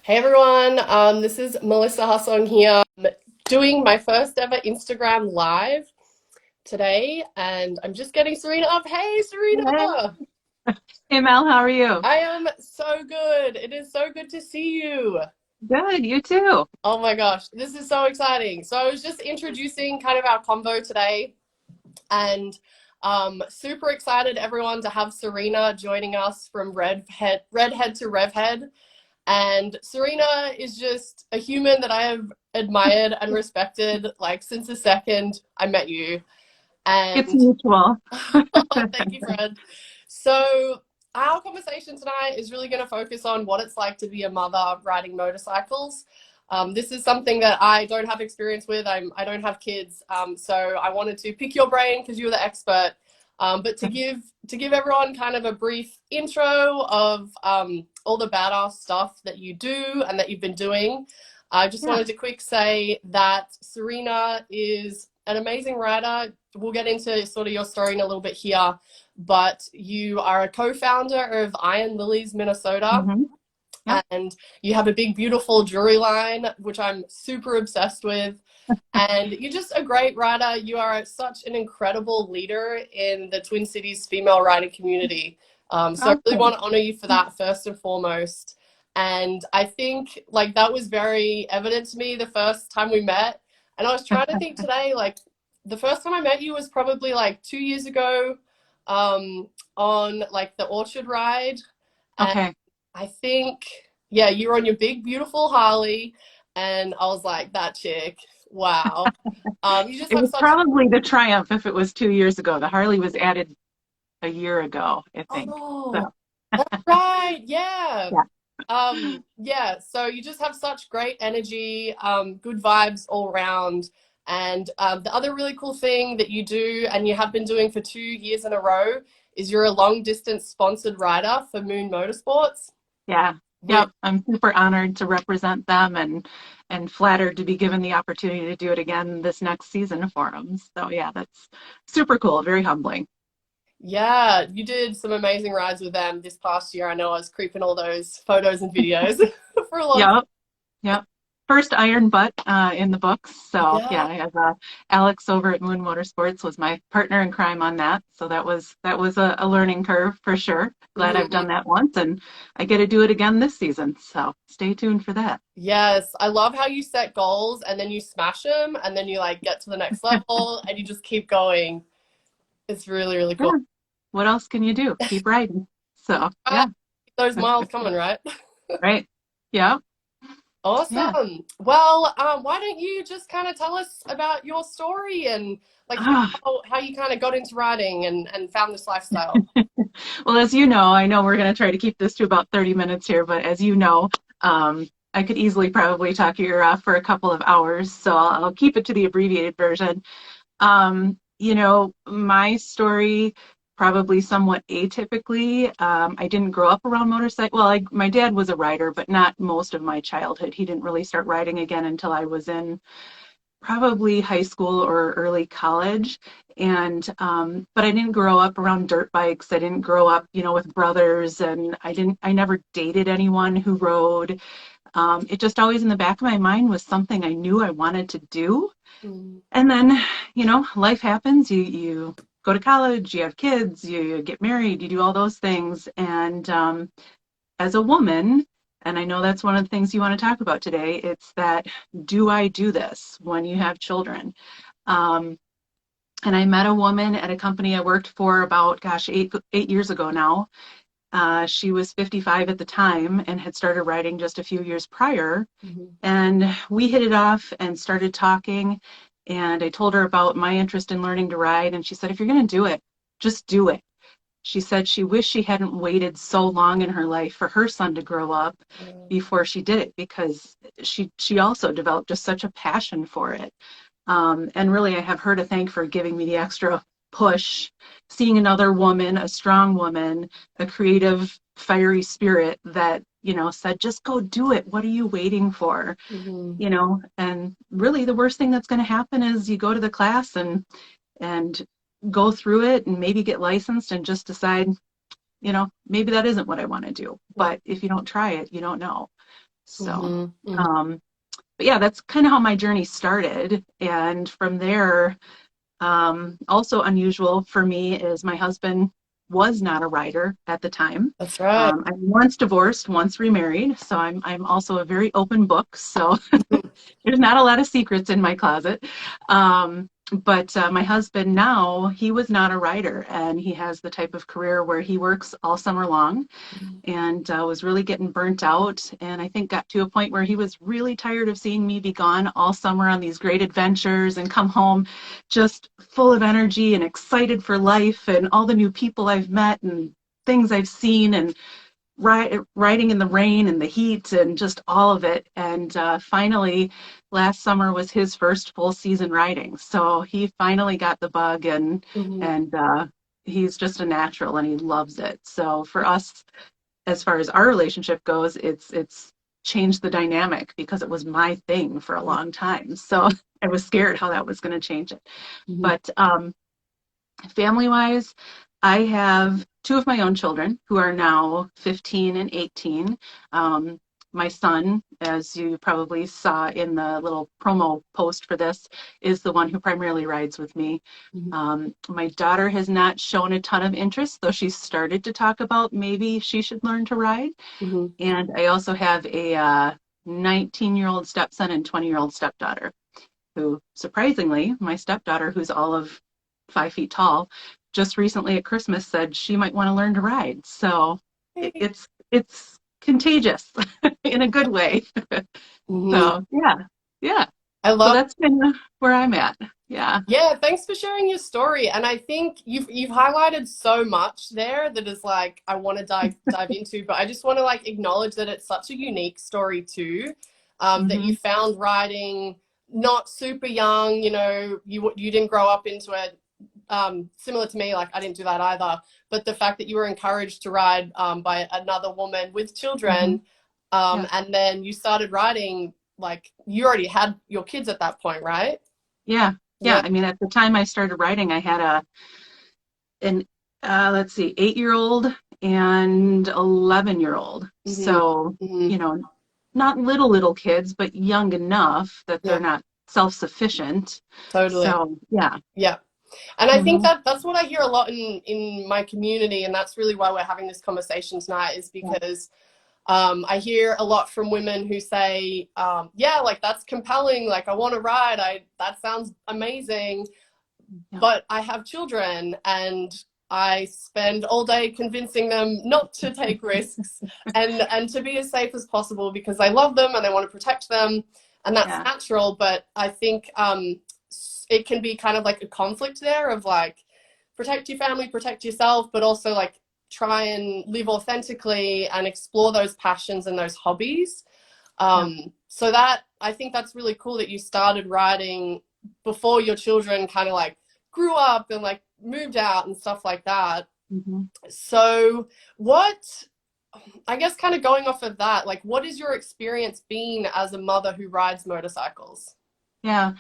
Hey everyone, this is Melissa Hassong here, doing my first ever Instagram live today, and I'm just getting Serena up. Hey Hey, Serena! hey Mel, how are you? I am so good. It is so good to see you. Good, you too. Oh my gosh, this is so exciting. So I was just introducing kind of our combo today, and super excited everyone to have Serena joining us from Redhead to Revhead. And Serena is just a human that I have admired and respected like since the second I met you. It's And mutual. thank you, friend. So our conversation tonight is really going to focus on what it's like to be a mother riding motorcycles. This is something that I don't have experience with. I don't have kids, so I wanted to pick your brain because you're the expert. But to give everyone kind of a brief intro of all the badass stuff that you do and that you've been doing, I just Yeah. wanted to quick say that Serena is an amazing rider. We'll get into sort of your story in a little bit here, but you are a co-founder of Iron Lilies Minnesota, hmm Yep. and you have a big, beautiful jewelry line, which I'm super obsessed with. And you're just a great rider. You are such an incredible leader in the Twin Cities female riding community. So I really Okay. want to honor you for that first and foremost. And I think like that was very evident to me the first time we met. And I was trying to think today, like the first time I met you was probably like 2 years ago, on like the Orchard ride. And Okay. I think, yeah, you were on your big, beautiful Harley. And I was like, that chick, wow. You just It have was such, probably the Triumph if it was 2 years ago. The Harley was added a year ago, I think. So, oh, that's right. Yeah. yeah. Yeah. So you just have such great energy, good vibes all around. And the other really cool thing that you do, and you have been doing for 2 years in a row, is you're a long distance sponsored rider for Moon Motorsports, Yeah. which Yep. I'm super honored to represent them and flattered to be given the opportunity to do it again this next season for them. So yeah, that's super cool, very humbling. yeah, you did some amazing rides with them this past year. I know I was creeping all those photos and videos for a lot of. Yep. Yep. First iron butt in the books. So yeah, Yeah. I have Alex over at Moon Motorsports was my partner in crime on that. So that was a learning curve for sure. Glad I've Mhm. done that once and I get to do it again this season. So stay tuned for that. Yes, I love how you set goals and then you smash them and then you like get to the next level and you just keep going. It's really, really cool. Yeah. What else can you do? Keep riding. So Ah, yeah, keep those miles coming, right? right. Yeah. Yeah. Awesome. Well, why don't you just kind of tell us about your story and like Ah, how you kind of got into riding and found this lifestyle? well, as you know, I know we're going to try to keep this to about 30 minutes here, but as you know, I could easily probably talk your ear off for a couple of hours, so I'll keep it to the abbreviated version. My story probably somewhat atypically. I didn't grow up around motorcycle. Well, my dad was a rider, but not most of my childhood. He didn't really start riding again until I was in probably high school or early college. And but I didn't grow up around dirt bikes. I didn't grow up, with brothers, and I never dated anyone who rode. It just always in the back of my mind was something I knew I wanted to do. Mm. And then, life happens. You go to college, you have kids, you get married, you do all those things. And as a woman, and I know that's one of the things you want to talk about today, it's that do I do this when you have children? Um, and I met a woman at a company I worked for about, gosh, 8 years ago now. She was 55 at the time and had started writing just a few years prior. Mhm. And we hit it off and started talking. And I told her about my interest in learning to ride. And she said, if you're going to do it, just do it. She said she wished she hadn't waited so long in her life for her son to grow up before she did it because she also developed just such a passion for it. And really, I have her to thank for giving me the extra push, seeing another woman, a strong woman, a creative, fiery spirit that, said, just go do it. What are you waiting for? Mhm. And really the worst thing that's going to happen is you go to the class and go through it and maybe get licensed and just decide, maybe that isn't what I want to do. Mhm. But if you don't try it, you don't know. So, Hmm. Hmm. um, but yeah, that's kind of how my journey started. And from there, also unusual for me is my husband was not a writer at the time. That's right. I'm once divorced, once remarried, so I'm also a very open book. So Mhm. there's not a lot of secrets in my closet. But my husband now, he was not a writer, and he has the type of career where he works all summer long and was really getting burnt out. And I think got to a point where he was really tired of seeing me be gone all summer on these great adventures and come home just full of energy and excited for life and all the new people I've met and things I've seen and riding in the rain and the heat and just all of it. And finally, last summer was his first full season riding. So he finally got the bug Mhm. and he's just a natural and he loves it. So for us, as far as our relationship goes, it's changed the dynamic because it was my thing for a long time. So I was scared how that was going to change it. Mhm. But family wise, I have two of my own children who are now 15 and 18. My son, as you probably saw in the little promo post for this, is the one who primarily rides with me. Mhm. My daughter has not shown a ton of interest, though she's started to talk about maybe she should learn to ride. Mhm. And I also have a 19-year-old stepson and 20-year-old stepdaughter who, surprisingly, my stepdaughter, who's all of 5 feet tall, just recently at Christmas said she might want to learn to ride. So it's contagious in a good way. Mhm. So yeah, yeah. I So love. that's kind of where I'm at. Yeah. Yeah, thanks for sharing your story. And I think you've highlighted so much there that is like I want to dive into, but I just want to like acknowledge that it's such a unique story too. That you Hmm. found writing not super young, you didn't grow up into it. Similar to me, like I didn't do that either. But the fact that you were encouraged to ride by another woman with Hmm. children, Yeah. and then you started riding, like you already had your kids at that point, right? Yeah. Yeah. Yeah. I mean, at the time I started writing, I had an let's see, 8-year-old and 11-year-old. Hmm. So, Hmm. you know, not little kids, but young enough that they're Yeah, not self-sufficient. totally. So, yeah. Yeah. And I think Hmm. that that's what I hear a lot in my community, and that's really why we're having this conversation tonight, is Yeah. because I hear a lot from women who say, yeah, like that's compelling, like I want to ride, I that sounds amazing, Yeah. but I have children and I spend all day convincing them not to take risks and to be as safe as possible because I love them and I want to protect them, and that's Yeah. natural. But I think it can be kind of like a conflict there of like protect your family, protect yourself, but also like try and live authentically and explore those passions and those hobbies. Yeah. So that I think that's really cool that you started writing before your children kind of like grew up and like moved out and stuff like that. Hmm. So what, I guess kind of going off of that, like what is your experience been as a mother who rides motorcycles? Yeah.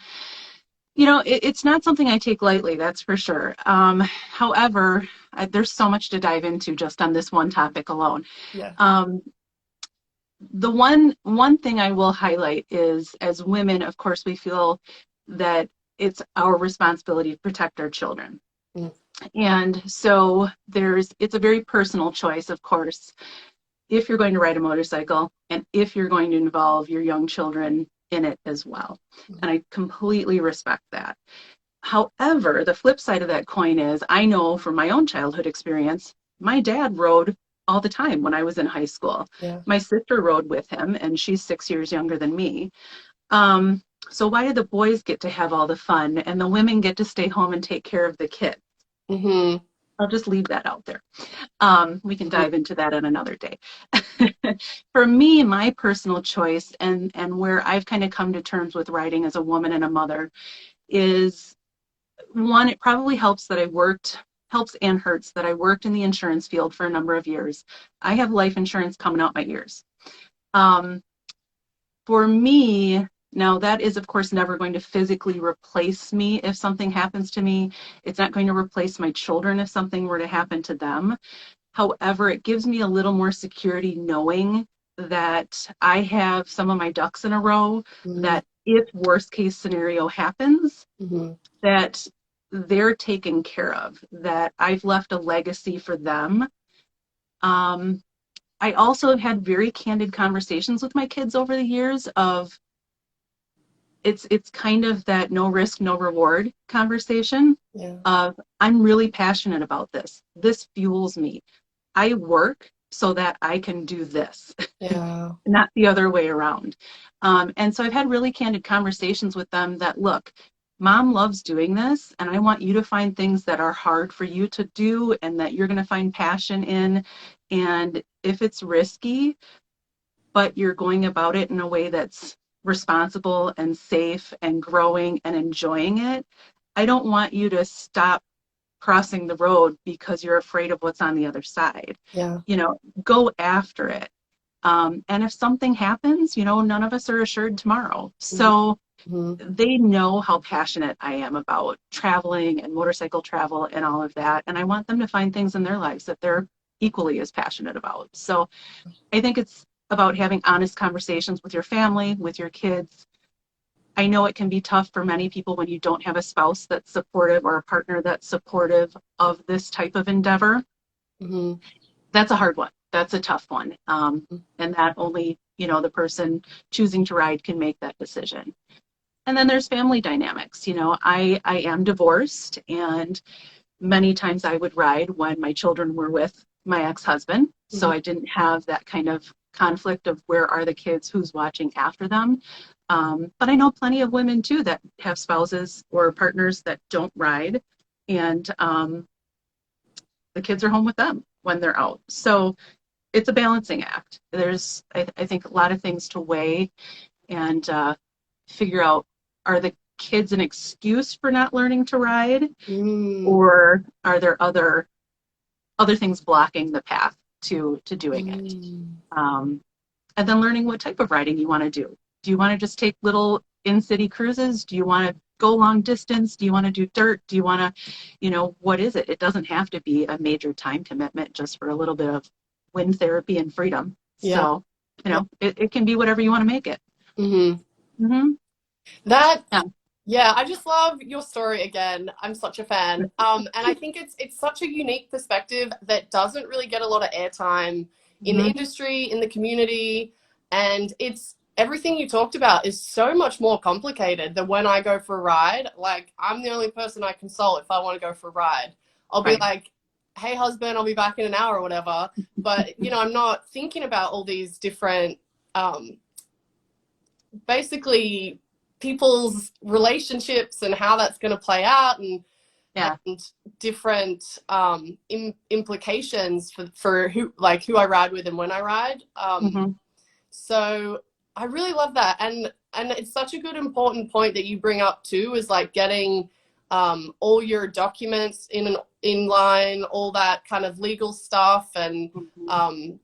It's not something I take lightly, that's for sure. However, there's so much to dive into just on this one topic alone. Yeah. Um, the one thing I will highlight is, as women, of course, we feel that it's our responsibility to protect our children. Mm. And so it's a very personal choice, of course, if you're going to ride a motorcycle and if you're going to involve your young children in it as well. And I completely respect that. However, the flip side of that coin is I know from my own childhood experience, my dad rode all the time when I was in high school. Yeah. My sister rode with him, and she's 6 years younger than me. Um, so why do the boys get to have all the fun and the women get to stay home and take care of the kids? Mm-hmm. I'll just leave that out there. We can Mm-hmm. dive into that on another day. For me, my personal choice and where I've kind of come to terms with riding as a woman and a mother is one, it probably helps and hurts that I worked in the insurance field for a number of years. I have life insurance coming out my ears. Um, for me, now that is, of course, never going to physically replace me if something happens to me. It's not going to replace my children if something were to happen to them. However, it gives me a little more security knowing that I have some of my ducks in a row, Mm-hmm. that if worst case scenario happens, Mm-hmm. that they're taken care of, that I've left a legacy for them. Um, I also have had very candid conversations with my kids over the years of it's kind of that no risk, no reward conversation Yeah. of I'm really passionate about this. This fuels me. I work so that I can do this, Yeah. not the other way around. And so I've had really candid conversations with them that, look, mom loves doing this, and I want you to find things that are hard for you to do and that you're going to find passion in. And if it's risky, but you're going about it in a way that's responsible and safe and growing and enjoying it, I don't want you to stop crossing the road because you're afraid of what's on the other side. Yeah. You know, go after it. And if something happens, you know, none of us are assured tomorrow. So Mm-hmm. they know how passionate I am about traveling and motorcycle travel and all of that. And I want them to find things in their lives that they're equally as passionate about. So I think it's about having honest conversations with your family, with your kids. I know it can be tough for many people when you don't have a spouse that's supportive or a partner that's supportive of this type of endeavor. Mm-hmm. That's a hard one. That's a tough one. And that only, you know, the person choosing to ride can make that decision. And then there's family dynamics. You know, I am divorced, and many times I would ride when my children were with my ex-husband. So Mm-hmm. I didn't have that kind of conflict of where are the kids, who's watching after them. But I know plenty of women too that have spouses or partners that don't ride, and the kids are home with them when they're out. So it's a balancing act. There's, I think, a lot of things to weigh and figure out, are the kids an excuse for not learning to ride, Mm-hmm. or are there other things blocking the path to doing it? Mm-hmm. Um, and then learning what type of riding you want to do. Do you want to just take little in-city cruises? Do you want to go long distance? Do you want to do dirt? Do you want to, you know, what is it? It doesn't have to be a major time commitment just for a little bit of wind therapy and freedom. Yeah. So, you Yeah. know, it can be whatever you want to make it. Mm-hmm. Mm-hmm. That Yeah. Yeah, I just love your story again. I'm such a fan. And I think it's such a unique perspective that doesn't really get a lot of airtime in the Mm-hmm. industry, in the community, and it's everything you talked about is so much more complicated than when I go for a ride. Like I'm the only person I consult if I want to go for a ride. I'll be Right. like, "Hey husband, I'll be back in an hour or whatever." But, you know, I'm not thinking about all these different um basically people's relationships and how that's going to play out, Yeah. and different implications for who I ride with and when I ride. Mm-hmm. So I really love that, and it's such a good important point that you bring up too, is like getting all your documents in line, all that kind of legal stuff, and Mm-hmm. um,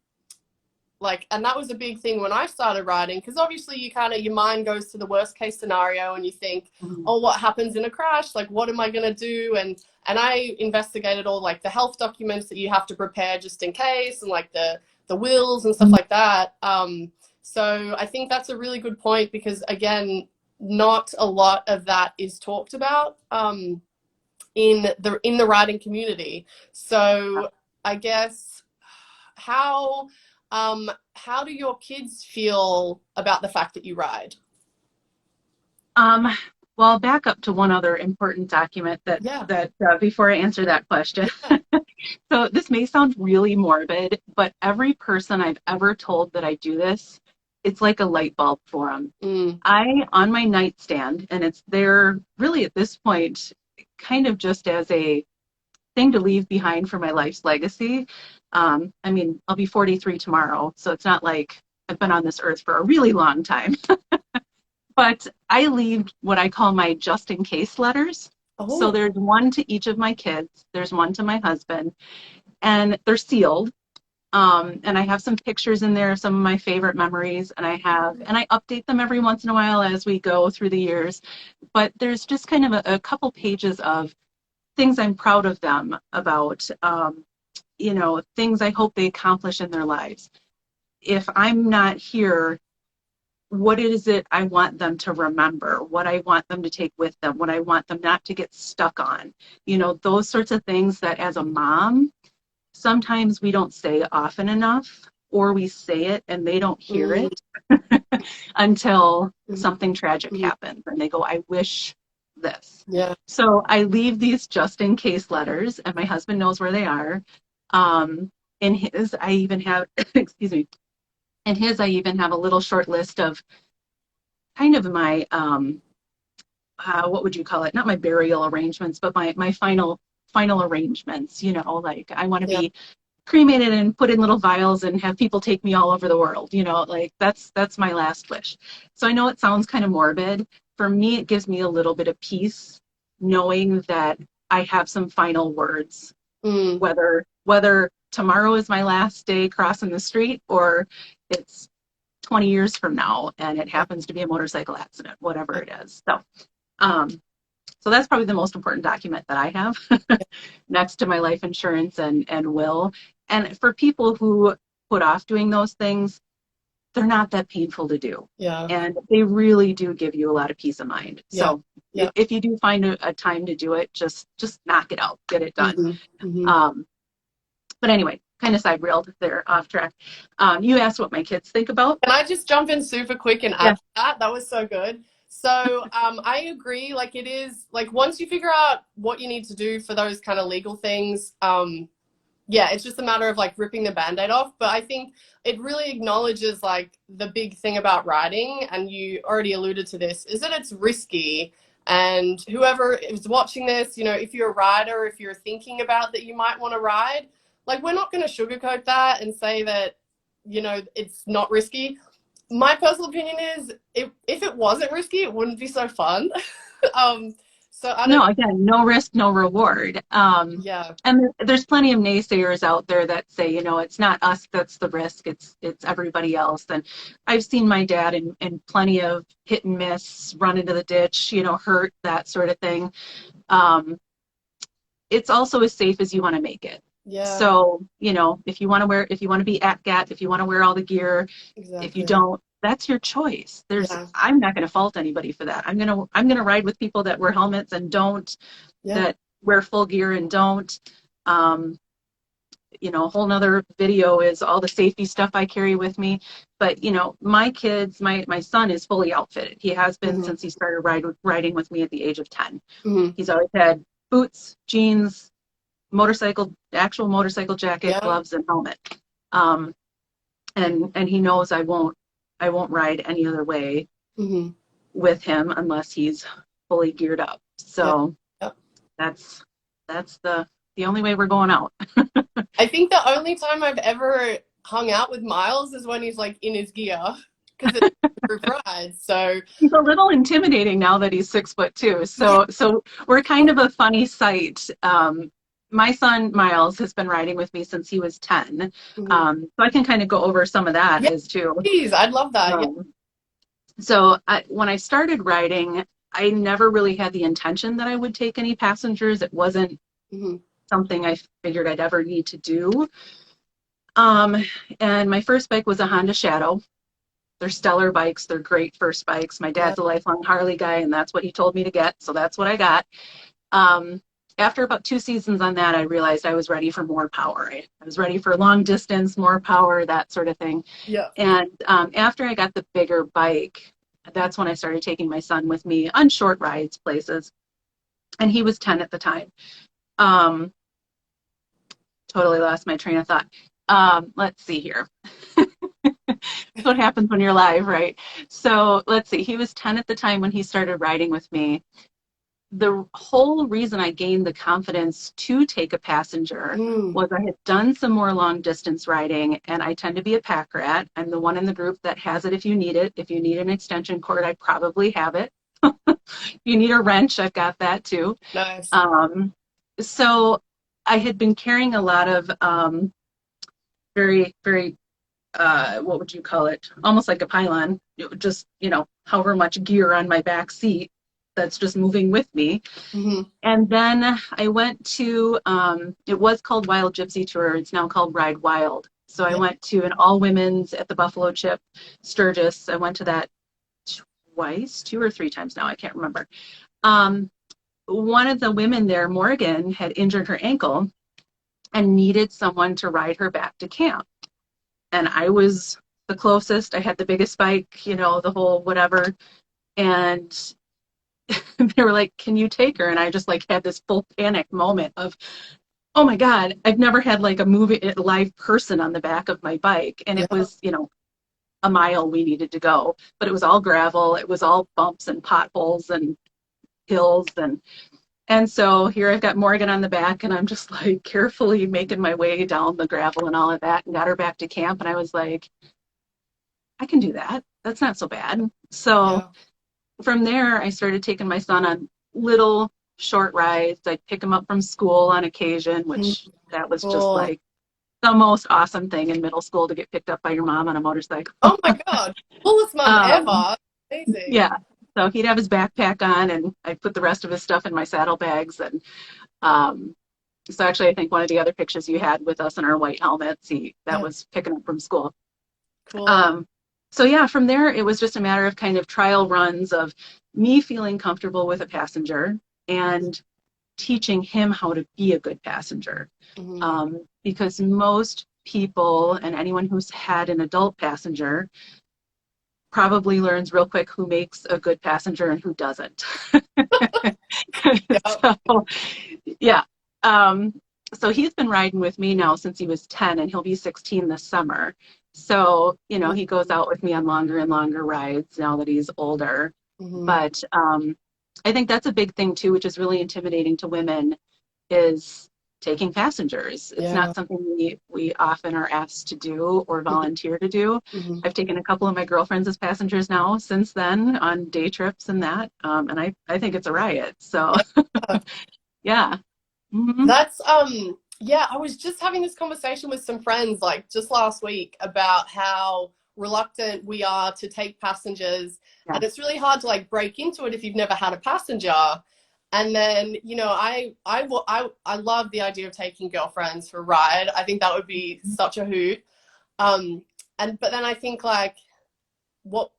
and that was a big thing when I started writing, because obviously you kind of, your mind goes to the worst case scenario and you think, Mm-hmm. oh, what happens in a crash, like what am I going to do? And I investigated all like the health documents that you have to prepare just in case, and like the wills and stuff like that. So I think that's a really good point, because again, not a lot of that is talked about in the writing community. So I guess how how do your kids feel about the fact that you ride? Um, well, I'll back up to one other important document Yeah. that before I answer that question. Yeah. So this may sound really morbid, but every person I've ever told that I do this, it's like a light bulb for them. Mm. On my nightstand, and it's there really at this point, kind of just as a thing to leave behind for my life's legacy. I mean, I'll be 43 tomorrow, so it's not like I've been on this earth for a really long time. But I leave what I call my just in case letters. So Oh. there's one to each of my kids, there's one to my husband, and they're sealed. And I have some pictures in there, some of my favorite memories, and I update them every once in a while as we go through the years. But there's just kind of a couple pages of things I'm proud of them about, you know, things I hope they accomplish in their lives. if I'm not here, what is it I want them to remember, what I want them to take with them, what I want them not to get stuck on, those sorts of things that as a mom, sometimes we don't say often enough, or we say it and they don't hear Mm, it until mhm, something tragic mhm. happens and they go, I wish this. Yeah. So I leave these just in case letters, and my husband knows where they are. In his, I even have, excuse me, in his, I even have a little short list of kind of my, what would you call it? Not my burial arrangements, but my final arrangements. Like I want to Yeah. be cremated and put in little vials and have people take me all over the world. Like that's my last wish. So I know it sounds kind of morbid. For me, it gives me a little bit of peace knowing that I have some final words, Mm, whether tomorrow is my last day crossing the street or it's 20 years from now and it yeah. happens to be a motorcycle accident, whatever it is. Um, so that's probably the most important document that I have next to my life insurance and will. And for people who put off doing those things, they're not that painful to do. Yeah. And they really do give you a lot of peace of mind. Yeah. So Yeah. if you do find a time to do it, just knock it out, get it done. Hmm. Hmm. Um, but anyway, kind of side railed there off track. You asked what my kids think about. Can I just jump in super quick and Yeah. add to that? That was so good. So I agree. Like it is like once you figure out what you need to do for those kind of legal things, yeah, it's just a matter of like ripping the band-aid off. But I think it really acknowledges like the big thing about riding, and you already alluded to this, is that it's risky. And whoever is watching this, if you're a rider, if you're thinking about that you might want to ride, like we're not going to sugarcoat that and say that, it's not risky. My personal opinion is if it wasn't risky, it wouldn't be so fun. um, so I don't No, know. again, no risk, no reward. Yeah. And there's plenty of naysayers out there that say, it's not us that's the risk, it's everybody else. And I've seen my dad in plenty of hit and miss, run into the ditch, hurt, that sort of thing. Um, it's also as safe as you want to make it. Yeah. So, if you want to be at GAT, if you want to wear all the gear, if you Exactly. don't, that's your choice. Yeah. I'm not going to fault anybody for that. I'm going to ride with people that wear helmets and don't, Yeah. that wear full gear and don't. Um, a whole nother video is all the safety stuff I carry with me. But, my kids, my son is fully outfitted. He has been Hmm. since he started riding with me at the age of 10. Hmm. He's always had boots, jeans, actual motorcycle jacket, Yeah. gloves, and helmet. Um, and he knows I won't ride any other way Hmm. with him unless he's fully geared up. Yeah. So Yep. that's the only way we're going out. I think the only time I've ever hung out with Miles is when he's like in his gear because it's a group ride. So He's a little intimidating now that he's 6'2". yeah. So we're kind of a funny sight. My son Miles has been riding with me since he was 10. Hmm. So I can kind of go over some of that Yeah. as too. Please, I'd love that. Yeah. Um, when I started riding, I never really had the intention that I would take any passengers. It wasn't Hmm. something I figured I'd ever need to do. Um, and my first bike was a Honda Shadow. They're stellar bikes. They're great first bikes. My Yeah. dad's a lifelong Harley guy, and that's what he told me to get. So that's what I got. Um, After about 2 seasons on that, I realized I was ready for more power. I was ready for long distance, more power, that sort of thing. Yeah. And after I got the bigger bike, that's when I started taking my son with me on short rides places. And he was 10 at the time. Um, Totally lost my train of thought. Let's see here. That's what happens when you're live, right? So let's see. He was 10 at the time when he started riding with me. The whole reason I gained the confidence to take a passenger Mm. was I had done some more long distance riding, and I tend to be a pack rat. I'm the one in the group that has it if you need it. If you need an extension cord, I probably have it. If you need a wrench, I've got that too. Nice. So I had been carrying a lot of very, very, what would you call it? Almost like a pylon, just, however much gear on my back seat that's just moving with me. Hmm. And then I went to, it was called Wild Gypsy Tour. It's now called Ride Wild. So I Yeah. went to an all women's at the Buffalo Chip Sturgis. I went to that twice, 2 or 3 times now, I can't remember. Um, One of the women there, Morgan, had injured her ankle and needed someone to ride her back to camp. And I was the closest. I had the biggest bike, the whole whatever. And they were like, "Can you take her?" And I just like had this full panic moment of, oh my God, I've never had like a live person on the back of my bike. And it Yeah. was, a mile we needed to go, but it was all gravel. It was all bumps and potholes and hills. And so here I've got Morgan on the back, and I'm just like carefully making my way down the gravel and all of that, and got her back to camp. And I was like, I can do that. That's not so bad. So Yeah. from there, I started taking my son on little short rides. I'd pick him up from school on occasion, Mhm. which that was just Oh, like the most awesome thing in middle school, to get picked up by your mom on a motorcycle. oh my God. Coolest mom um, ever. Amazing. yeah. So he'd have his backpack on, and I'd put the rest of his stuff in my saddlebags. And um, so actually, I think one of the other pictures you had with us in our white helmets, that Yeah. was picking up from school. Cool. Um, so yeah, from there, it was just a matter of kind of trial runs of me feeling comfortable with a passenger and teaching him how to be a good passenger. Hmm. Because most people and anyone who's had an adult passenger probably learns real quick who makes a good passenger and who doesn't. Yeah. So, yeah. Um, so he's been riding with me now since he was 10, and he'll be 16 this summer. So, he goes out with me on longer and longer rides now that he's older. Hmm. But I think that's a big thing too, which is really intimidating to women, is taking passengers. It's Yeah. not something we often are asked to do or volunteer to do. Hmm. I've taken a couple of my girlfriends as passengers now since then on day trips and that, and I think it's a riot. So Yeah. yeah. Hmm. That's yeah, I was just having this conversation with some friends like just last week about how reluctant we are to take passengers, Yeah. and it's really hard to like break into it if you've never had a passenger. And then, I love the idea of taking girlfriends for a ride. I think that would be such a hoot. Um and but then I think like what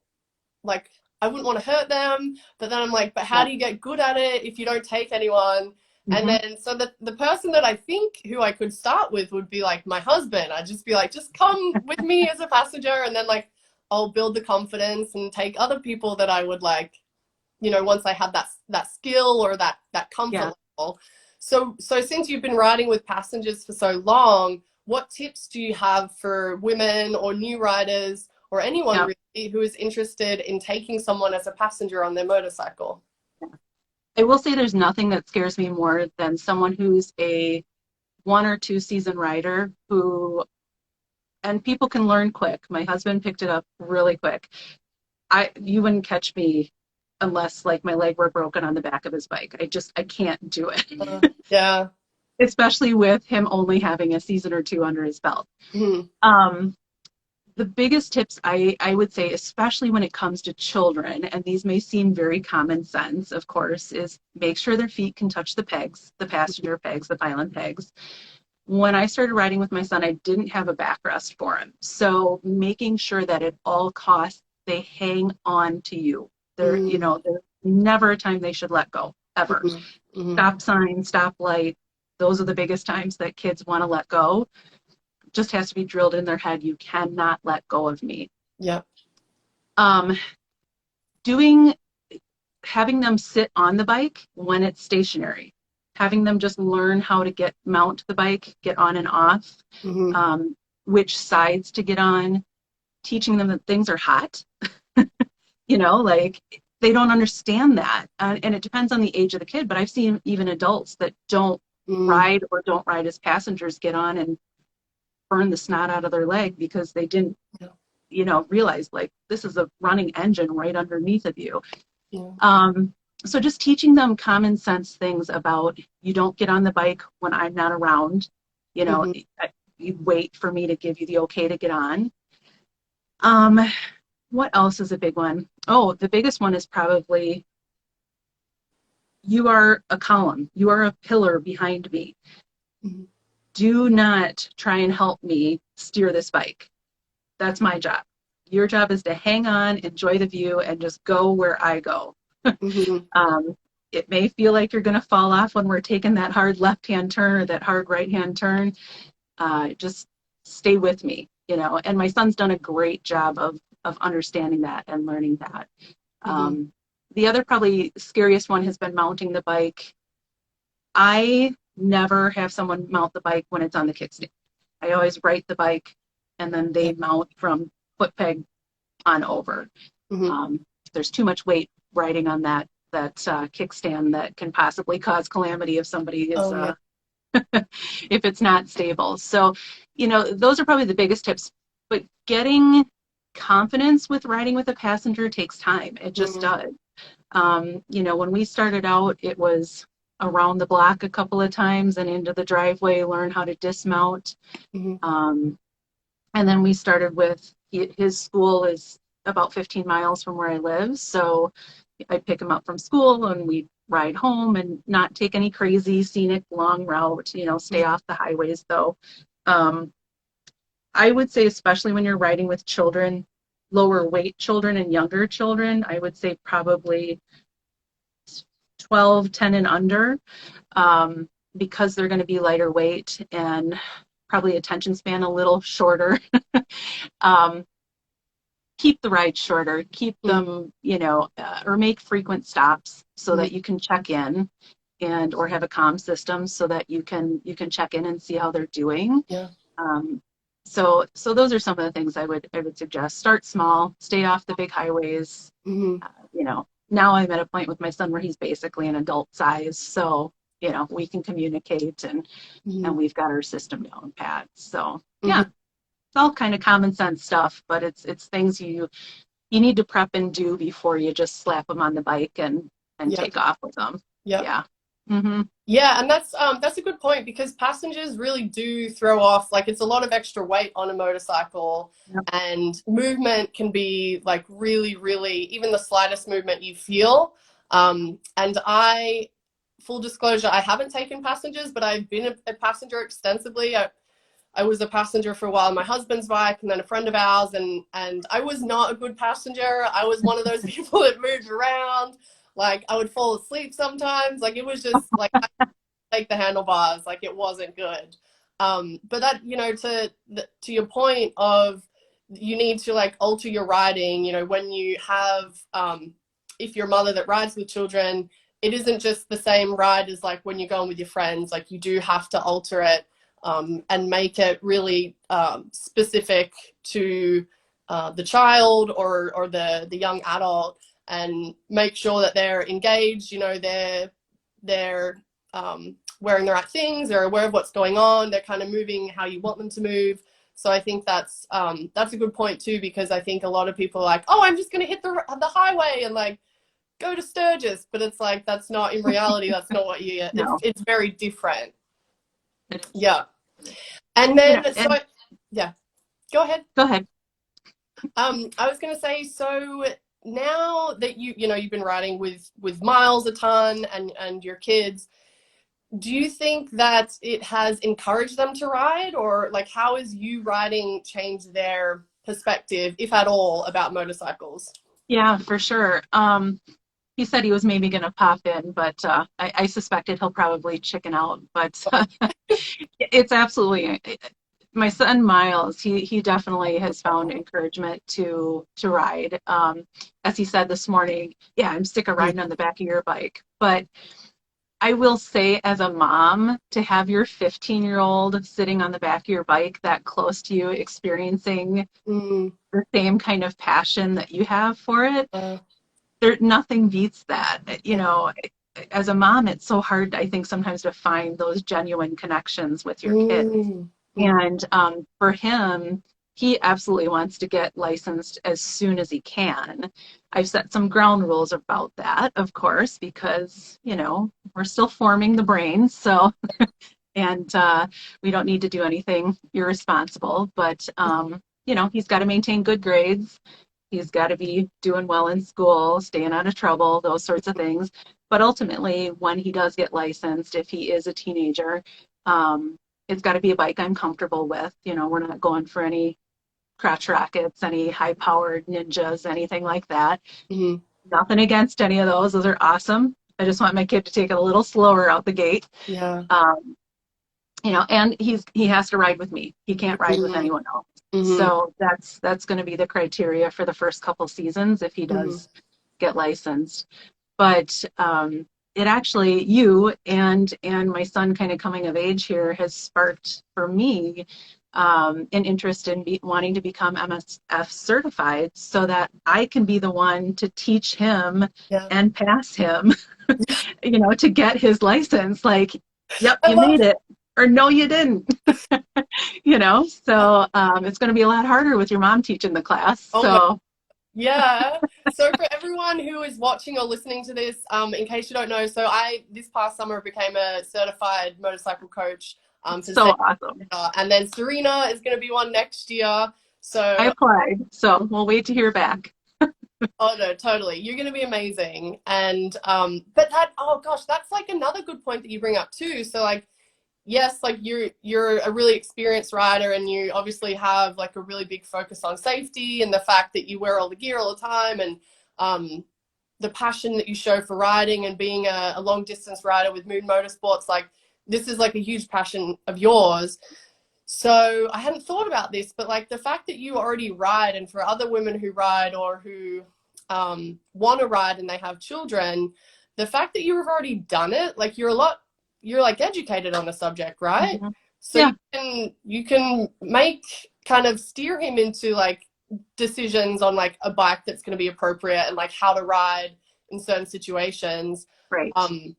like I wouldn't want to hurt them, but then I'm like, but how Yeah. do you get good at it if you don't take anyone? And Hmm. then so the person that I think who I could start with would be like my husband. I'd just be like, just come with me as a passenger, and then like I'll build the confidence and take other people that I would like, once I have that skill or that Yeah. comfort level. So since you've been riding with passengers for so long, what tips do you have for women or new riders or anyone Yeah. really who is interested in taking someone as a passenger on their motorcycle? I will say there's nothing that scares me more than someone who's a 1 or 2 season rider and people can learn quick. My husband picked it up really quick. You wouldn't catch me unless like my leg were broken on the back of his bike. I can't do it. Yeah. Especially with him only having a season or two under his belt. Mhm. Um, the biggest tips I would say, especially when it comes to children, and these may seem very common sense, of course, is make sure their feet can touch the pegs, the passenger pegs, the pylon pegs. When I started riding with my son, I didn't have a backrest for him. So making sure that at all costs they hang on to you. Mhm. There's never a time they should let go, ever. Mhm. Mhm. Stop sign, stop light. Those are the biggest times that kids want to let go. Just has to be drilled in their head. You cannot let go of me. Yeah. Um, doing Having them sit on the bike when it's stationary, having them just learn how to mount the bike, get on and off, Mhm. um, which sides to get on, teaching them that things are hot. Like they don't understand that, and it depends on the age of the kid. But I've seen even adults that don't Mhm. ride or don't ride as passengers get on and burn the snot out of their leg because they didn't Yeah. realize like this is a running engine right underneath of you. Yeah. Um, so just teaching them common sense things about you don't get on the bike when I'm not around. You know, Mhm. you wait for me to give you the okay to get on. Um, what else is a big one? Oh, the biggest one is probably you are a column. You are a pillar behind me. Mhm. do not try and help me steer this bike. That's my job. Your job is to hang on, enjoy the view, and just go where I go. Hmm. Um, it may feel like you're going to fall off when we're taking that hard left-hand turn or that hard right-hand turn. Just stay with me, you know. And my son's done a great job of understanding that and learning that. Hmm. The other probably scariest one has been mounting the bike. I never have someone mount the bike when it's on the kickstand. I always right the bike and then Yeah. they mount from foot peg on over. Hmm. There's too much weight riding on that kickstand that can possibly cause calamity if somebody is Oh yeah. if it's not stable. So, you know, those are probably the biggest tips. But getting confidence with riding with a passenger takes time. It just Hmm. does. You know, when we started out, it was around the block a couple of times and into the driveway, learn how to dismount. Hmm. Um, and then we started with his school is about 15 miles from where I live. So I'd pick him up from school and we'd ride home and not take any crazy scenic long route, you know, stay off the highways though. Um, I would say, especially when you're riding with children, lower weight children and younger children, I would say probably 12, 10 and under, because they're going to be lighter weight and probably attention span a little shorter. um, Keep the ride shorter, keep Hmm. them, you know, or make frequent stops so Hmm. that you can check in and or have a comm system so that you can check in and see how they're doing. Yeah. Um, so those are some of the things I would suggest. Start small, stay off the big highways. Hmm. You know, now I'm at a point with my son where he's basically an adult size, so you know we can communicate and Hmm. we've got our system down pat. So yeah, Hmm. it's all kind of common sense stuff, but it's things you need to prep and do before you just slap them on the bike and Yeah. take off with them. Yeah. Yeah. Mm-hmm. Yeah, and that's a good point because passengers really do throw off, like it's a lot of extra weight on a motorcycle, Yep. and movement can be like really, really, even the slightest movement you feel. And full disclosure, I haven't taken passengers, but I've been a passenger extensively. I was a passenger for a while on my husband's bike and then a friend of ours, and I was not a good passenger. I was one of those people that moved around. Like I would fall asleep sometimes. Like it was just like I take the handlebars. Like it wasn't good. But that, to your point of you need to like alter your riding. You know, when you have if you're a mother that rides with children, it isn't just the same ride as like when you're going with your friends. Like you do have to alter it, and make it really specific to the child or the young adult, and make sure that they're engaged. You know, they're wearing the right things, they're aware of what's going on, they're kind of moving how you want them to move. So I think that's a good point too, because I think a lot of people are like, oh, I'm just going to hit the highway and like go to Sturgis, but it's like that's not in reality. That's not what you. It's No, it's very different. it is. Yeah. And You know, then, and yeah, go ahead. go ahead. I was going to say, so now that you've been riding with Miles a ton and your kids, do you think that it has encouraged them to ride, or like how has you riding changed their perspective, if at all, about motorcycles? Yeah, for sure. He said he was maybe going to pop in, but I suspected he'll probably chicken out. But it's absolutely my son Miles. He definitely has found encouragement to ride. As he said this morning, yeah, I'm sick of riding on the back of your bike. But I will say, as a mom, to have your 15-year-old sitting on the back of your bike that close to you, experiencing Mm, the same kind of passion that you have for it, uh, nothing beats that. You yeah. know, as a mom, it's so hard, I think, sometimes to find those genuine connections with your kids. Mm, mm, And for him, he absolutely wants to get licensed as soon as he can. I've set some ground rules about that, of course, because, you know, we're still forming the brain. So, and we don't need to do anything irresponsible. But, you know, he's got to maintain good grades. He's got to be doing well in school, staying out of trouble, those sorts of things. But ultimately, when he does get licensed, if he is a teenager, um, it's got to be a bike I'm comfortable with. You know, we're not going for any crotch rockets, any high powered ninjas, anything like that. Hmm. Nothing against any of those. Those are awesome. I just want my kid to take it a little slower out the gate. Yeah. Um, you know, and he has to ride with me. He can't ride with Hmm. anyone else. Hmm. So that's going to be the criteria for the first couple seasons if he Hmm. does get licensed. But it actually, you and my son kind of coming of age here has sparked for me an interest in wanting to become MSF certified so that I can be the one to teach him Yeah. and pass him, you know, to get his license. Like, yep, I you love made it, or no, you didn't. You know, so it's going to be a lot harder with your mom teaching the class. Oh my, So yeah. So for everyone who is watching or listening to this, in case you don't know, so I this past summer became a certified motorcycle coach for the so state, awesome. and then Serena is going to be one next year. I So applied, so we'll wait to hear back. oh no, totally. You're going to be amazing. And but that oh gosh, that's like another good point that you bring up too. So like yes, like you're a really experienced rider and you obviously have like a really big focus on safety and the fact that you wear all the gear all the time and um the passion that you show for riding and being a long distance rider with Moon Motorsports, like this is like a huge passion of yours. So I hadn't thought about this, but like the fact that you already ride, and for other women who ride or who want to ride and they have children, the fact that you have already done it, like you're like educated on the subject, right? Mhm. So Yeah, you can make kind of steer him into like decisions on like a bike that's going to be appropriate and like how to ride in certain situations. right. Um,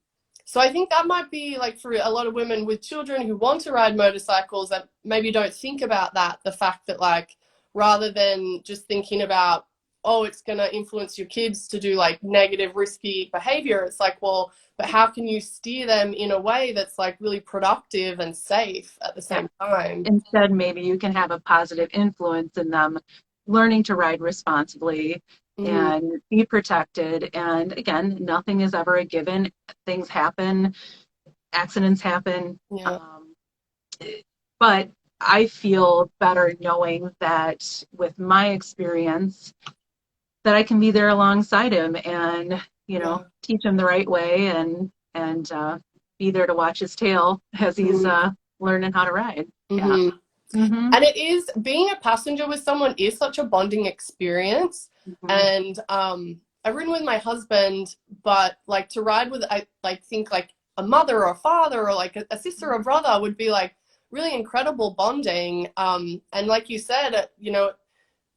so I think that might be like for a lot of women with children who want to ride motorcycles that maybe don't think about that, the fact that like rather than just thinking about, oh, it's going to influence your kids to do like negative risky behavior, it's like, well, but how can you steer them in a way that's like really productive and safe at the Yeah. same time? Instead, maybe you can have a positive influence in them learning to ride responsibly Hmm. and be protected. And again, nothing is ever a given. Things happen, accidents happen. Yeah. But I feel better knowing that with my experience, that I can be there alongside him and, you know, Yeah. teach him the right way and be there to watch his tail as he's Hmm. learning how to ride. Yeah. Hmm. Mm-hmm. And it is being a passenger with someone is such a bonding experience. Mm-hmm. And I've ridden with my husband, but like to ride with I like think like a mother or a father or like a sister or brother would be like really incredible bonding. And like you said, you know,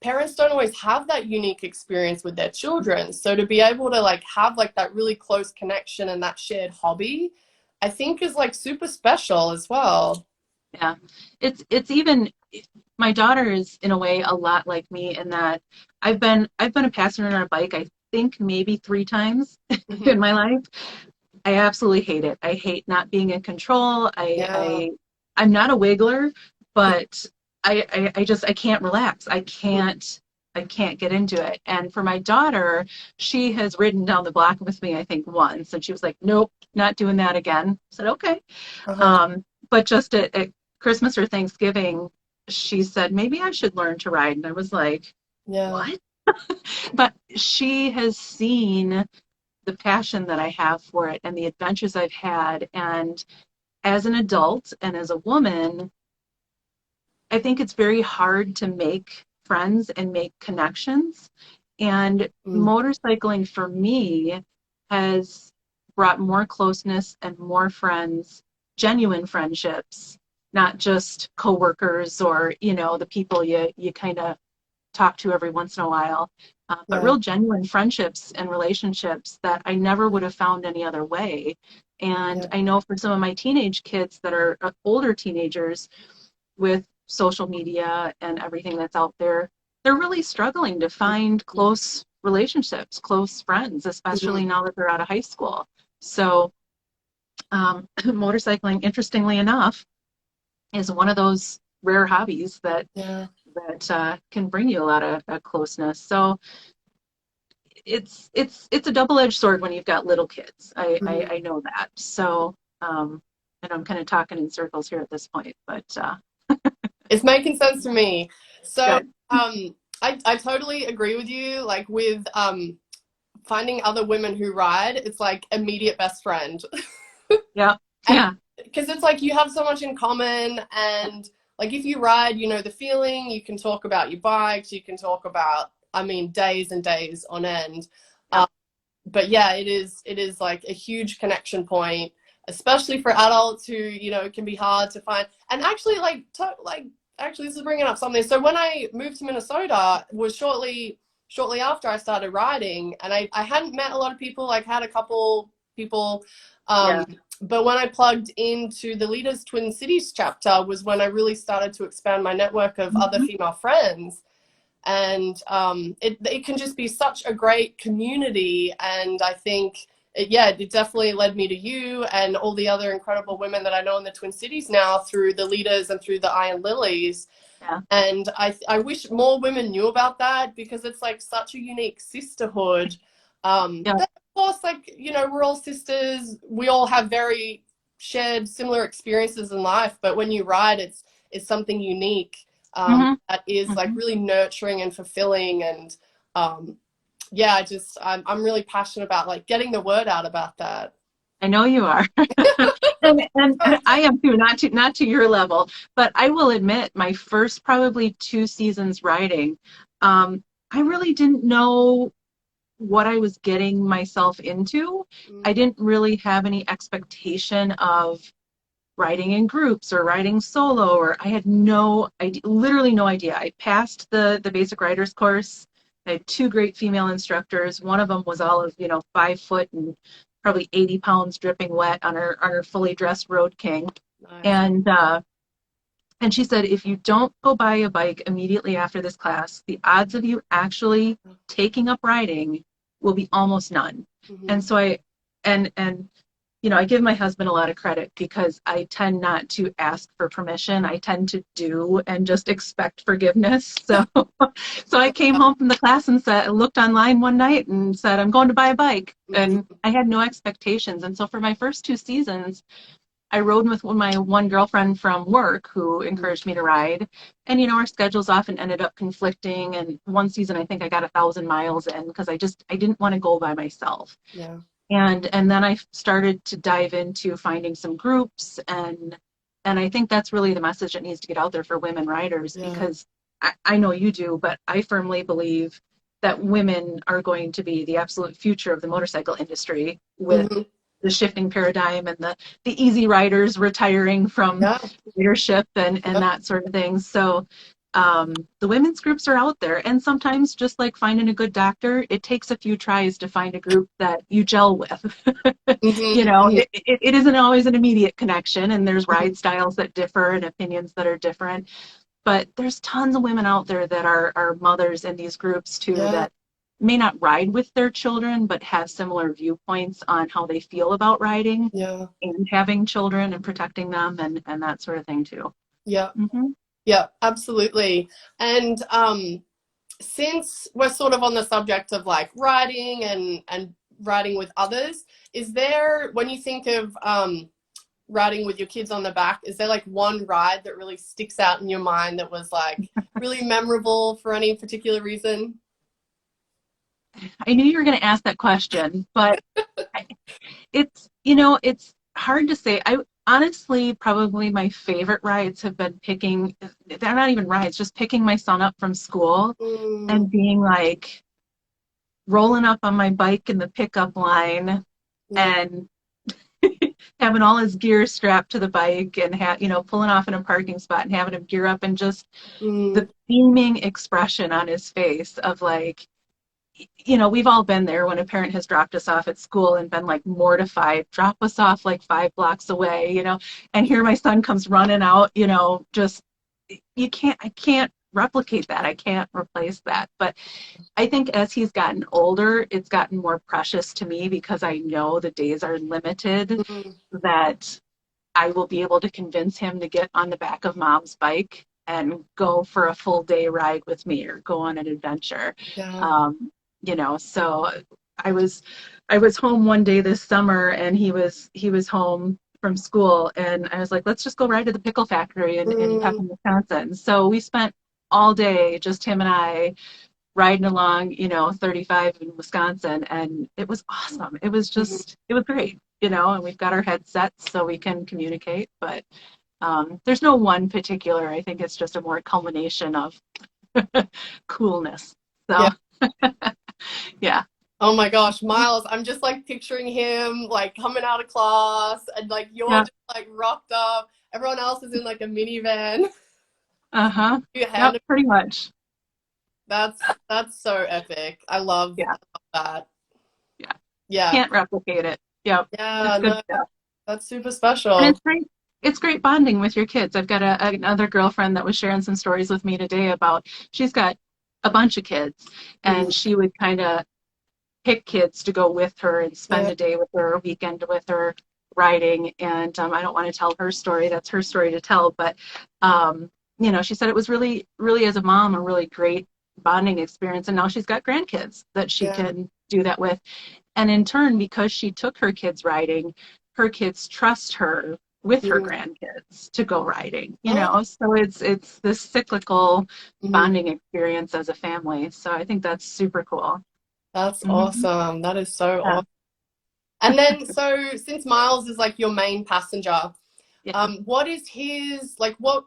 parents don't always have that unique experience with their children. So to be able to like have like that really close connection and that shared hobby, I think is like super special as well. Yeah. It's even my daughter is in a way a lot like me in that I've been a passenger on a bike, I think maybe 3 times in Hmm. my life. I absolutely hate it. I hate not being in control. Yeah. I'm not a wiggler, but I just I can't relax. I can't get into it. And for my daughter, she has ridden down the block with me, I think once, and she was like, "Nope, not doing that again." I said, "Okay." Uh-huh. But just at Christmas or Thanksgiving, she said, maybe I should learn to ride. And I was like, Yeah. what? But she has seen the passion that I have for it and the adventures I've had. And as an adult and as a woman, I think it's very hard to make friends and make connections. And Mm. motorcycling for me has brought more closeness and more friends, genuine friendships, not just coworkers or, you know, the people you kind of talk to every once in a while, but Yeah. real genuine friendships and relationships that I never would have found any other way. And Yeah. I know for some of my teenage kids that are older teenagers, with social media and everything that's out there, they're really struggling to find close relationships, close friends, Mhm. especially now that they're out of high school. So, motorcycling, interestingly enough, is one of those rare hobbies Yeah. that can bring you a lot of closeness. So it's a double-edged sword when you've got little kids. I Mhm. I, I know that. So And I'm kind of talking in circles here at this point, but It's making sense to me. So, good. I totally agree with you. Like with finding other women who ride, it's like immediate best friend. Yeah. And Yeah. because it's like you have so much in common, and like if you ride, you know the feeling, you can talk about your bikes, you can talk about, I mean, days and days on end. Yeah. But yeah, it is like a huge connection point, especially for adults who, it can be hard to find. And actually, actually, this is bringing up something. So when I moved to Minnesota, was shortly after I started riding, and I hadn't met a lot of people. Like had a couple people, Yeah. but when I plugged into the Leaders Twin Cities chapter was when I really started to expand my network of other Mhm. female friends. And it can just be such a great community. And I think it definitely led me to you and all the other incredible women that I know in the Twin Cities now through the Leaders and through the Iron Lilies. Yeah. And I wish more women knew about that, because it's like such a unique sisterhood. Yeah. But of course, like, we're all sisters, we all have very shared similar experiences in life, but when you ride, it's something unique, Hmm. that is like Hmm. really nurturing and fulfilling. And yeah, I'm really passionate about like getting the word out about that. I know you are. And I am too, not to your level, but I will admit my first probably 2 seasons riding, I really didn't know what I was getting myself into. I Mm, didn't really have any expectation of riding in groups or riding solo, or I had no idea, literally no idea. I passed the basic riders course. I had two great female instructors. One of them was all of, 5 foot and probably 80 pounds dripping wet on her fully dressed Road King. nice. And she said, if you don't go buy a bike immediately after this class, the odds of you actually taking up riding will be almost none. Mm-hmm. And so and I give my husband a lot of credit because I tend not to ask for permission. I tend to do and just expect forgiveness. So I came home from the class and looked online one night and said, I'm going to buy a bike. And Mm-hmm. I had no expectations. And so for my first 2 seasons, I rode with my one girlfriend from work who encouraged me to ride. And, our schedules often ended up conflicting. And one season, I think I got 1,000 miles in because I didn't want to go by myself. Yeah. And then I started to dive into finding some groups, and I think that's really the message that needs to get out there for women riders, Yeah. because I know you do, but I firmly believe that women are going to be the absolute future of the motorcycle industry with Mm-hmm. the shifting paradigm and the easy riders retiring from Yeah. leadership and Yeah. that sort of thing. So the women's groups are out there, and sometimes, just like finding a good doctor, it takes a few tries to find a group that you gel with. Mm-hmm. Mm-hmm. It isn't always an immediate connection, and there's Mm-hmm. ride styles that differ and opinions that are different. But there's tons of women out there that are mothers in these groups too, Yeah. that may not ride with their children, but have similar viewpoints on how they feel about riding Yeah. and having children and protecting them and that sort of thing too. Yeah. Hmm. Yeah. Absolutely. And since we're sort of on the subject of like riding and riding with others, is there, when you think of riding with your kids on the back, is there like one ride that really sticks out in your mind that was like really memorable for any particular reason? I knew you were going to ask that question, but it's hard to say. I honestly, probably my favorite rides have been they're not even rides, just picking my son up from school Mm, and being like rolling up on my bike in the pickup line yeah. and having all his gear strapped to the bike and pulling off in a parking spot and having him gear up, and just Mm, the beaming expression on his face of like, we've all been there when a parent has dropped us off at school and been like mortified, drop us off like 5 blocks away, and here my son comes running out, just I can't replicate that. I can't replace that. But I think as he's gotten older, it's gotten more precious to me because I know the days are limited, mm, that I will be able to convince him to get on the back of mom's bike and go for a full day ride with me or go on an adventure. yeah. So I was I was home one day this summer, and he was home from school, and I was like, let's just go ride to the pickle factory in Mm, Peckham, Wisconsin. So we spent all day, just him and I, riding along, 35 in Wisconsin, and it was awesome. It was mhm. just, it was great, and we've got our headsets so we can communicate, but there's no one particular. I think it's just a more culmination of coolness. Yeah. So, yeah. Oh my gosh, Miles, I'm just like picturing him like coming out of class and like you're Yeah. just like rocked up. Everyone else is in like a minivan. Uh-huh. You Yep, hand pretty much. that's so epic. Yeah. I love that. Yeah. Yeah. Can't replicate it. Yep. It's Yeah, good no, stuff. that's super And special. it's great. It's great bonding with your kids. I've got another girlfriend that was sharing some stories with me today about she's got a bunch of kids, and Mhm. she would kind of pick kids to go with her and spend Yeah, a day with her, a weekend with her riding. And I don't want to tell her story. That's her story to tell. But, she said it was really, really, as a mom, a really great bonding experience. And now she's got grandkids that she yeah. can do that with. And in turn, because she took her kids riding, her kids trust her with her Mhm. grandkids to go riding, Oh, so it's this cyclical mhm. bonding experience as a family. So I think that's super cool. That's Hmm. awesome. That is so Yeah. awesome. And then, so since Miles is like your main passenger, Yeah. what is his like? What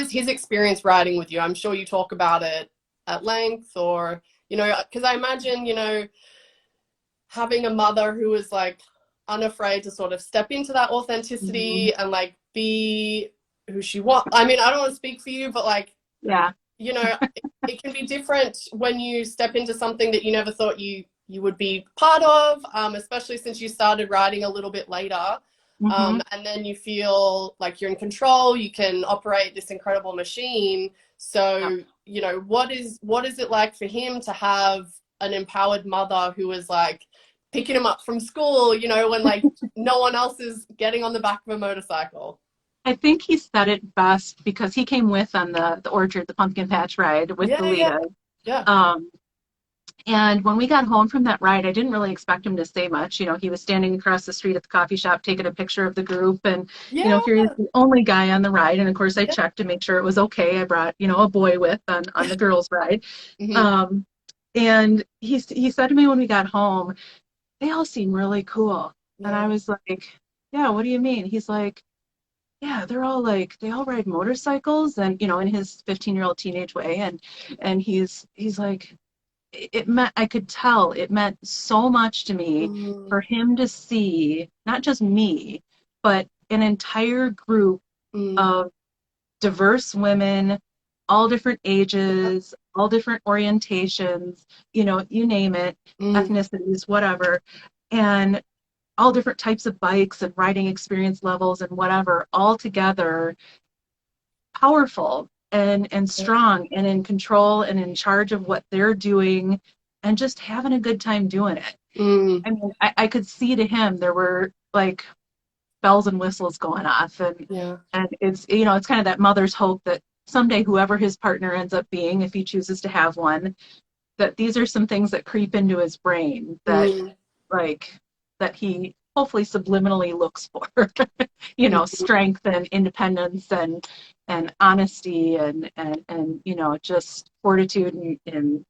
is his experience riding with you? I'm sure you talk about it at length, or because I imagine having a mother who is like unafraid to sort of step into that Mhm. authenticity and like be who she wants. I mean, I don't want to speak for you, but like Yeah. it can be different when you step into something that you never thought you would be part of, especially since you started riding a little bit later. Hmm. And then you feel like you're in control, you can operate this incredible machine. Yep. So, what is it like for him to have an empowered mother who is like picking him up from school, when like no one else is getting on the back of a motorcycle? I think he said it best because he came with on the orchard, the pumpkin patch ride with the Yeah, yeah, Lita. yeah, Um, and when we got home from that ride, I didn't really expect him to say much. He was standing across the street at the coffee shop taking a picture of the group. And, yeah, here he's the only guy on the ride. And of course, I yeah. checked to make sure it was okay. I brought, a boy with on the girls' ride. Hmm. Um, and he said to me when we got home, they all seem really cool. And I Yeah. was like, yeah, what do you mean? He's like, yeah, they're all like they all ride motorcycles and in his 15-year-old teenage way. And he's like, it meant, I could tell it meant so much to me Mm, for him to see not just me, but an entire group mm, of diverse women, all different yeah, ages, all different orientations, you name it, mm, ethnicities, whatever, and all different types of bikes and riding experience levels and whatever, all together, powerful and yeah, strong and in control and in charge of what they're doing and just having a good time doing it. mm, I mean, I could see to him there were like bells and whistles going off, yeah, and it's kind of that mother's hope that someday whoever his partner ends up being, if he chooses to have one, that these are some things that creep into his brain that mm, like that he hopefully subliminally looks for. mm, Strength and independence and honesty and just fortitude and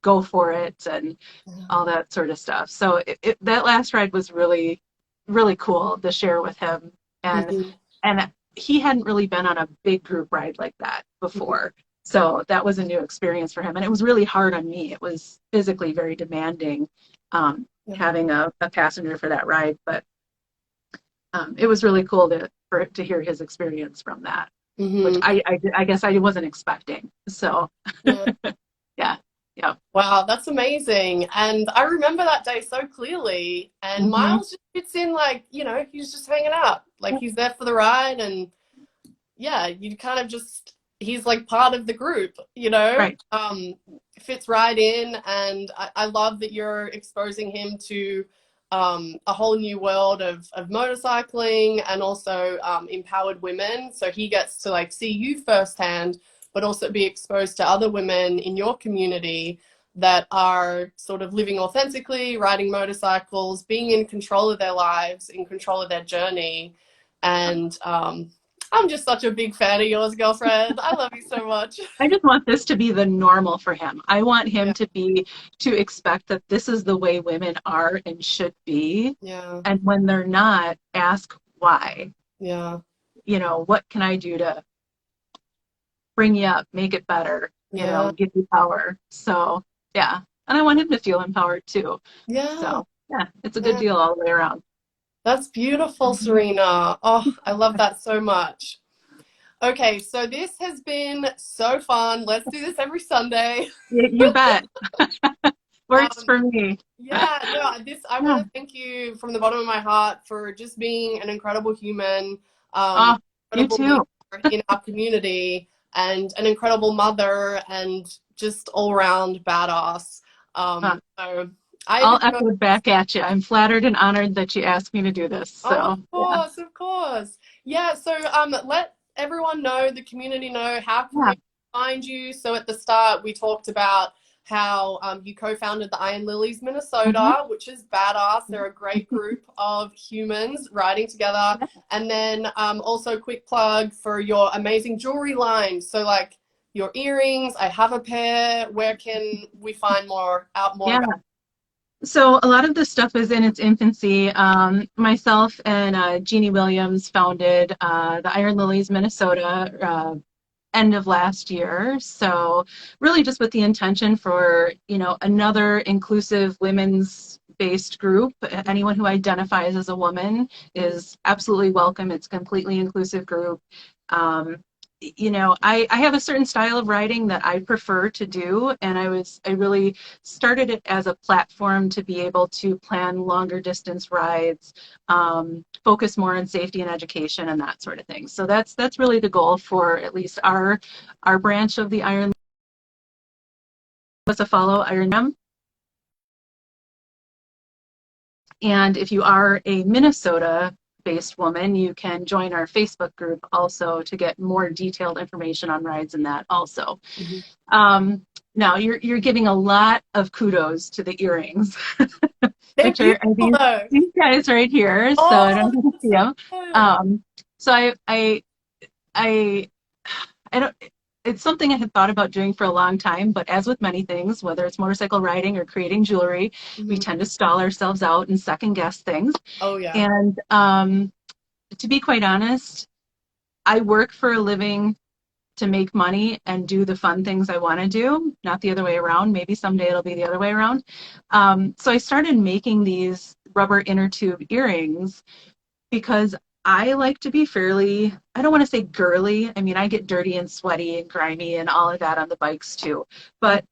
go for it and yeah, all that sort of stuff. So that last ride was really really cool to share with him, and mhm, and he hadn't really been on a big group ride like that mhm, before. So that was a new experience for him. And it was really hard on me. It was physically very demanding, yeah, having a passenger for that ride. But it was really cool to hear his experience from that, which mhm, I guess I wasn't expecting. So yeah. yeah, yeah. Wow, that's amazing. And I remember that day so clearly. And Hmm. Miles just fits in like, he's just hanging out. Like he's there for the ride. And yeah, you kind of just, he's like part of the group, Right. fits right in. And I love that you're exposing him to a whole new world of motorcycling and also empowered women. So he gets to like see you firsthand, but also be exposed to other women in your community. that are sort of living authentically, riding motorcycles, being in control of their lives, in control of their journey. And I'm just such a big fan of yours, girlfriend. I love you so much. I just want this to be the normal for him. I want him Yeah, to expect that this is the way women are and should be. yeah, And when they're not, ask why. yeah, What can I do to bring you up, make it better, yeah, give you power. So, yeah. And I want him to feel empowered too. yeah, So, yeah, it's a good yeah. deal all the way around. That's beautiful, Serena. Oh, I love that so much. Okay, so this has been so fun. Let's do this every Sunday. You bet. Works Um, for me. yeah, no, I Yeah. want to thank you from the bottom of my heart for just being an incredible human, Oh, you incredible too. leader in our community, and an incredible mother, and just all around badass. Uh, So I I'll have no. echo back at you. I'm flattered and honored that you asked me to do this. Oh, So, yeah. of course. Yeah, so let everyone know, the community know, how can Yeah. we find you? So at the start, we talked about how you co-founded the Iron Lilies Mhm. Minnesota, which is badass. They're a great group of humans riding together. And then also quick plug for your amazing jewelry line. So like your earrings, I have a pair. Where can we find more Yeah. about? So a lot of this stuff is in its infancy. Myself and Jeannie Williams founded the Iron Lilies Minnesota end of last year. So really just with the intention for, another inclusive women's based group. Anyone who identifies as a woman is absolutely welcome. It's a completely inclusive group. Um, I have a certain style of writing that I prefer to do, and I really started it as a platform to be able to plan longer distance rides, focus more on safety and education and that sort of thing. So that's really the goal for at least our branch of the Iron was a follow Iron. And if you are a Minnesota based woman, you can join our Facebook group also to get more detailed information on rides and that also. Mhm. Now you're giving a lot of kudos to the earrings, They're which are beautiful though. these guys right here. So I don't Oh, know if you that's see so them. good. So I I don't. It's something I had thought about doing for a long time, but as with many things, whether it's motorcycle riding or creating jewelry, we Mhm. tend to stall ourselves out and second guess things. Oh yeah. And to be quite honest, I work for a living to make money and do the fun things I want to do, not the other way around. Maybe someday it'll be the other way around. So I started making these rubber inner tube earrings because I like to be fairly, I don't want to say girly. I mean, I get dirty and sweaty and grimy and all of that on the bikes too. But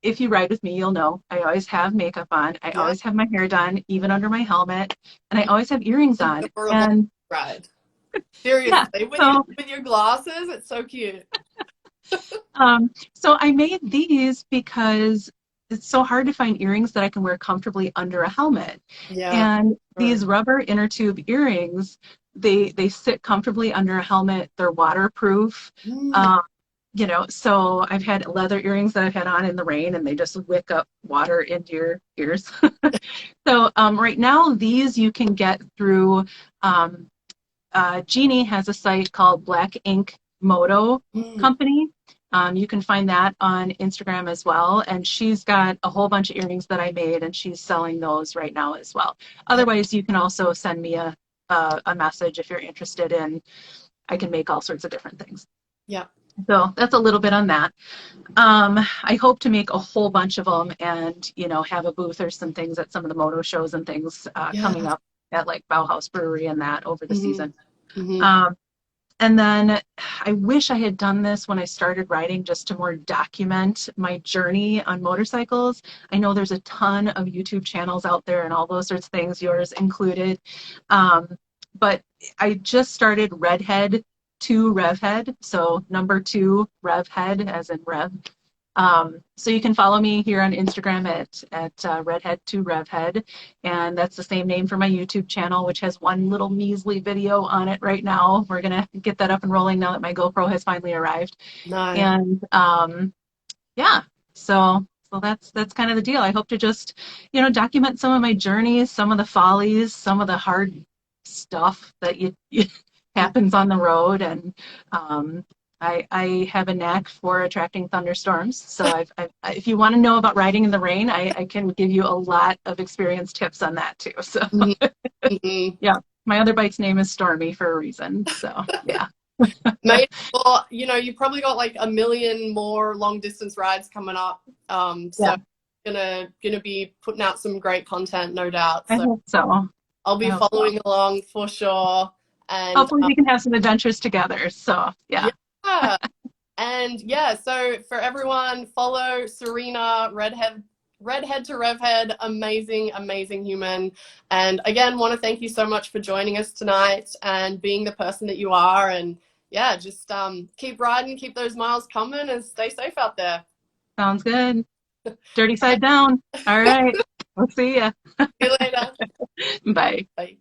if you ride with me, you'll know I always have makeup on. I Yeah. always have my hair done, even under my helmet, and I always have earrings on. Adorable And ride. yeah, Seriously, so with your glasses, it's so cute. so I made these because it's so hard to find earrings that I can wear comfortably under a helmet. Yeah. And Sure. these rubber inner tube earrings, they sit comfortably under a helmet. They're waterproof. Mm. Um, so I've had leather earrings that I've had on in the rain and they just wick up water into your ears. So right now, these you can get through um, Jeannie has a site called Black Ink Moto Mm. Company. You can find that on Instagram as well. And she's got a whole bunch of earrings that I made, and she's selling those right now as well. Otherwise, you can also send me a message if you're interested in. I can make all sorts of different things. Yeah. So that's a little bit on that. I hope to make a whole bunch of them and, have a booth or some things at some of the moto shows and things coming Yeah. up at like Bauhaus Brewery and that over the Hmm. season. Hmm. Um, and then I wish I had done this when I started riding just to more document my journey on motorcycles. I know there's a ton of YouTube channels out there and all those sorts of things, yours included. But I just started Redhead to Revhead, so number 2 Revhead as in Rev. So you can follow me here on Instagram at Redhead to Revhead, and that's the same name for my YouTube channel, which has one little measly video on it right now. We're gonna get that up and rolling now that my GoPro has finally arrived. Nice. And yeah, so So that's kind of the deal. I hope to just, document some of my journeys, some of the follies, some of the hard stuff that you happens on the road, and I have a knack for attracting thunderstorms. So if you want to know about riding in the rain, I can give you a lot of experience tips on that too. So Mm-hmm. yeah, my other bike's name is Stormy for a reason. So yeah. Maybe, or you probably got like a million more long distance rides coming up. Yeah, So gonna be putting out some great content, no doubt. I So hope so. I'll I be hope so. following along for sure. And Hopefully we can have some adventures together. So yeah. yeah, and yeah. So for everyone, follow Serena Redhead to Revhead. Amazing, amazing human. And again, want to thank you so much for joining us tonight and being the person that you are. And yeah, just keep riding, keep those miles coming, and stay safe out there. Sounds good. Dirty side down. All right. We'll see ya. See you later. Bye. Bye.